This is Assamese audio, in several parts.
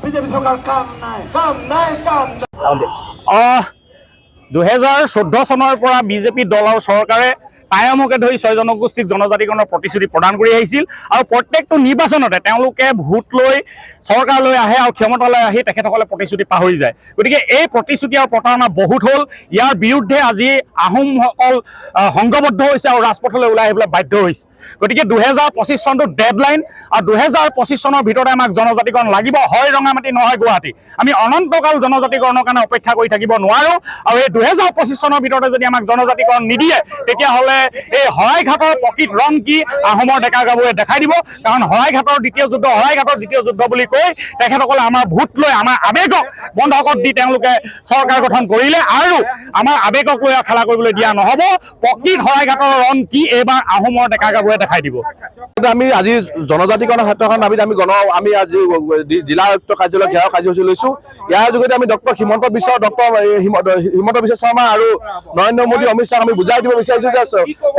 বিজেপি সৰকাৰ কাম নাই 2014 চনৰ পৰা বিজেপি দল আৰু চৰকাৰে কায়ামকে ধৰি 6 জনগোষ্ঠীক জনজাতিকৰণৰ প্ৰতিশ্ৰুতি প্ৰদান কৰি আহিছিল আৰু প্ৰত্যেকটো নিৰ্বাচনতে তেওঁলোকে ভোট লৈ চৰকাৰলৈ আহে আৰু ক্ষমতালৈ আহি তেখেতসকলে প্ৰতিশ্ৰুতি পাহৰি যায়। গতিকে এই প্ৰতিশ্ৰুতি আৰু প্ৰতাৰণা বহুত হ'ল। ইয়াৰ বিৰুদ্ধে আজি আহোমসকল সংঘবদ্ধ হৈছে আৰু ৰাজপথলৈ ওলাই আহিবলৈ বাধ্য হৈছে। গতিকে 2025 চনটো ডেডলাইন আৰু 2025 চনৰ ভিতৰতে আমাক জনজাতিকৰণ লাগিব, হয় ৰঙামাটি নহয় গুৱাহাটী। আমি অনন্তকাল জনজাতিকৰণৰ কাৰণে অপেক্ষা কৰি থাকিব নোৱাৰোঁ আৰু এই 2025 চনৰ ভিতৰতে যদি আমাক জনজাতিকৰণ নিদিয়ে তেতিয়াহ'লে এই শৰাইঘাটৰ প্ৰকৃত ৰং কি আহোমৰ ডেকা গাভৰুৱে দেখাই দিব। কাৰণ শৰাইঘাটৰ দ্বিতীয় যুদ্ধ বুলি কৈ তেখেতসকলে আমাৰ ভোট লৈ আমাৰ আৱেগক বন্ধকত দি তেওঁলোকে চৰকাৰ গঠন কৰিলে আৰু আমাৰ আৱেগক লৈ খেলা কৰিবলৈ দিয়া নহ'ব। প্ৰকৃত শৰাইঘাটৰ ৰং কি এইবাৰ আহোমৰ ডেকা গাভৰুৱে দেখাই দিব। আমি আজি জনজাতিকৰণৰ ক্ষেত্ৰখন আমি আজি জিলা আয়ুক্ত কাৰ্যালয় ঘেৰাও কাৰ্যসূচী লৈছোঁ। ইয়াৰ যোগেদি আমি ডক্টৰ হিমন্ত বিশ্ব শৰ্মা আৰু নৰেন্দ্ৰ মোদী অমিত শ্বাহক আমি বুজাই দিব বিচাৰিছোঁ যে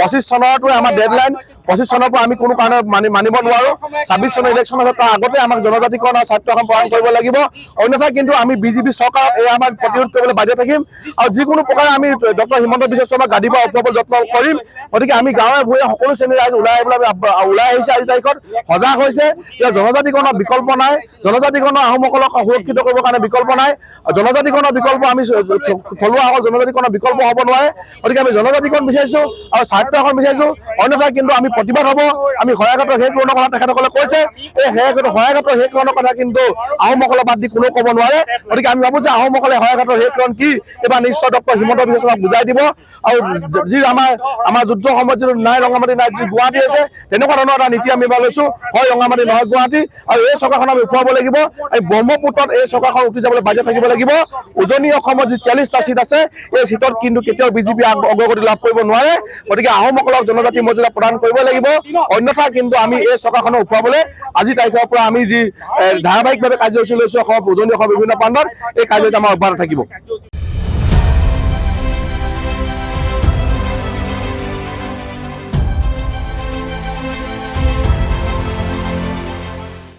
25 চনৰটোৱে আমাৰ ডেডলাইন। 25 চনৰ পৰা আমি কোনো কাৰণে মানিব নোৱাৰোঁ। 26 চনৰ ইলেকশ্যন আছে, তাৰ আগতে আমাক জনজাতিকৰণৰ স্বাৰ্থ এখন প্ৰদান কৰিব লাগিব। অন্যথা কিন্তু আমি বিজেপি চৰকাৰক এই আমাক প্ৰতিৰোধ কৰিবলৈ বাধ্য থাকিম আৰু যিকোনো প্ৰকাৰে আমি ডক্টৰ হিমন্ত বিশ্ব শৰ্মাক গাদীৰ পৰা উঠাবলৈ যত্ন কৰিম। গতিকে আমি গাঁৱে ভূঞে সকলো শ্ৰেণীৰ ৰাইজ ওলাই আহিছে। আজি তাৰিখত সজাগ হৈছে যে জনজাতিকৰণৰ বিকল্প নাই, জনজাতিকৰণৰ আহোমসকলক সুৰক্ষিত কৰিবৰ কাৰণে বিকল্প নাই। জনজাতিকৰণৰ বিকল্প আমি থলুৱা অকল জনজাতিকৰণৰ বিকল্প হ'ব নোৱাৰে। গতিকে আমি জনজাতিকৰণ বিচাৰিছোঁ আৰু স্বাৰ্থ এখন বিচাৰিছোঁ। অন্যথা কিন্তু আমি প্ৰতিবাদ হ'ব। আমি শৰাইঘাটৰ শেষকৰণৰ কথা তেখেতসকলে কৈছে, এই শৰাইঘাটৰ শেষকৰণৰ কথা কিন্তু আহোমসকলে বাদ দি কোনেও ক'ব নোৱাৰে। গতিকে আমি ভাবোঁ যে আহোমসকলে শৰাইঘাটৰ শেষকৰণ কি এইবাৰ নিশ্চয় ডক্টৰ হিমন্ত বিশ্ব শৰ্মাক বুজাই দিব আৰু যি আমাৰ যুদ্ধ সময়ত যিটো নাই ৰঙামাটি নাই যি গুৱাহাটী আছে তেনেকুৱা ধৰণৰ এটা নীতি আমি এবাৰ লৈছোঁ, হয় ৰঙামাটি নহয় গুৱাহাটী। আৰু এই চৰকাৰখন আমি উঠুৱাব লাগিব। এই ব্ৰহ্মপুত্ৰত এই চৰকাৰখন উঠি যাবলৈ বাধ্য থাকিব লাগিব। উজনি অসমত যি 43টা চিট আছে এই চিটত কিন্তু কেতিয়াও বিজেপি অগ্ৰগতি লাভ কৰিব নোৱাৰে। গতিকে আহোমসকলক জনজাতি মৰ্যাদা প্ৰদান কৰিব লাগিব অন্যথা কিন্তু আমি এই চৰকাৰখনক উঠুৱাবলৈ আজি তাৰিখৰ পৰা আমি যি ধাৰাবাহিকভাৱে কাৰ্যসূচী লৈছোঁ অসমৰ উজনি অসমৰ বিভিন্ন প্ৰান্তত এই কাৰ্যসূচী আমাৰ অব্যাহত থাকিব